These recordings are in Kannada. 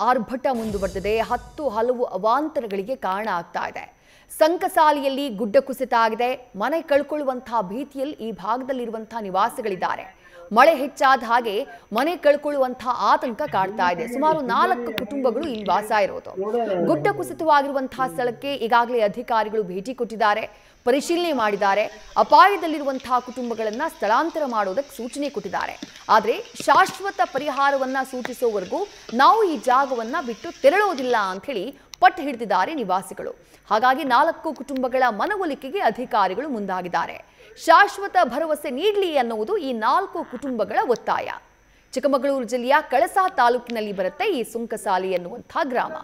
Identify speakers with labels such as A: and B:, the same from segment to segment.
A: ಆರ್ಭಟ ಮುಂದುವರೆದಿದೆ. ಹಲವು ಅವಾಂತರಗಳಿಗೆ ಕಾರಣ ಆಗ್ತಾ ಇದೆ. ಸಂಕಸಾಲಿಯಲ್ಲಿ ಗುಡ್ಡ ಕುಸಿತ ಆಗಿದೆ. ಮನೆ ಕಳ್ಕೊಳ್ಳುವಂತಹ ಭೀತಿಯಲ್ಲಿ ಈ ಭಾಗದಲ್ಲಿರುವಂತಹ ನಿವಾಸಿಗಳಿದ್ದಾರೆ. ಮಳೆ ಹೆಚ್ಚಾದ ಹಾಗೆ ಮನೆ ಕಳ್ಕೊಳ್ಳುವಂತಹ ಆತಂಕ ಕಾಡ್ತಾ ಇದೆ. ಸುಮಾರು 4 ಕುಟುಂಬಗಳು ಇಲ್ಲಿ ವಾಸ ಇರೋದು. ಗುಡ್ಡ ಕುಸಿತವಾಗಿರುವಂತಹ ಸ್ಥಳಕ್ಕೆ ಈಗಾಗಲೇ ಅಧಿಕಾರಿಗಳು ಭೇಟಿ ಕೊಟ್ಟಿದ್ದಾರೆ, ಪರಿಶೀಲನೆ ಮಾಡಿದ್ದಾರೆ. ಅಪಾಯದಲ್ಲಿರುವಂತಹ ಕುಟುಂಬಗಳನ್ನ ಸ್ಥಳಾಂತರ ಮಾಡೋದಕ್ಕೆ ಸೂಚನೆ ಕೊಟ್ಟಿದ್ದಾರೆ. ಆದರೆ ಶಾಶ್ವತ ಪರಿಹಾರವನ್ನ ಸೂಚಿಸುವವರೆಗೂ ನಾವು ಈ ಜಾಗವನ್ನ ಬಿಟ್ಟು ತೆರಳೋದಿಲ್ಲ ಅಂತ ಹೇಳಿ ಪಟ್ಟು ಹಿಡಿದಿದ್ದಾರೆ ನಿವಾಸಿಗಳು. ಹಾಗಾಗಿ 4 ಕುಟುಂಬಗಳ ಮನವೊಲಿಕೆಗೆ ಅಧಿಕಾರಿಗಳು ಮುಂದಾಗಿದ್ದಾರೆ. ಶಾಶ್ವತ ಭರವಸೆ ನೀಡಲಿ ಅನ್ನುವುದು ಈ 4 ಕುಟುಂಬಗಳ ಒತ್ತಾಯ. ಚಿಕ್ಕಮಗಳೂರು ಜಿಲ್ಲೆಯ ಕಳಸಾ ತಾಲೂಕಿನಲ್ಲಿ ಬರುತ್ತೆ ಈ ಸುಂಕಸಾಲಿ ಎನ್ನುವಂತಹ ಗ್ರಾಮ.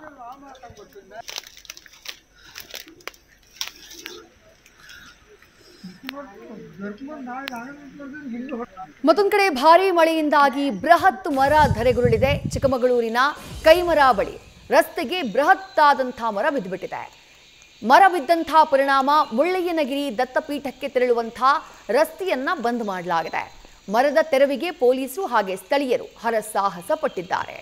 A: ಮತ್ತೊಂದು ಕಡೆ ಭಾರೀ ಮಳೆಯಿಂದಾಗಿ ಬೃಹತ್ ಮರ ಧರೆಗುರುಳಿದೆ. ಚಿಕ್ಕಮಗಳೂರಿನ ಕೈಮರ ಬಳಿ ರಸ್ತೆಗೆ ಬೃಹತ್ತಾದಂತಹ ಮರ ಬಿದ್ದುಬಿಟ್ಟಿದೆ. ಮರ ಬಿದ್ದಂತಹ ಪರಿಣಾಮ ಮುಳ್ಳಯ್ಯನಗಿರಿ ದತ್ತಪೀಠಕ್ಕೆ ತೆರಳುವಂತಹ ರಸ್ತೆಯನ್ನ ಬಂದ್ ಮಾಡಲಾಗಿದೆ. ಮರದ ತೆರವಿಗೆ ಪೊಲೀಸರು ಹಾಗೆ ಸ್ಥಳೀಯರು ಹರಸಾಹಸ ಪಟ್ಟಿದ್ದಾರೆ.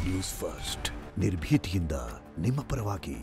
B: ನ್ಯೂಸ್ ಫಸ್ಟ್ ನಿರ್ಭೀತಿಯಿಂದ ನಿಮ್ಮ ಪರವಾಗಿ.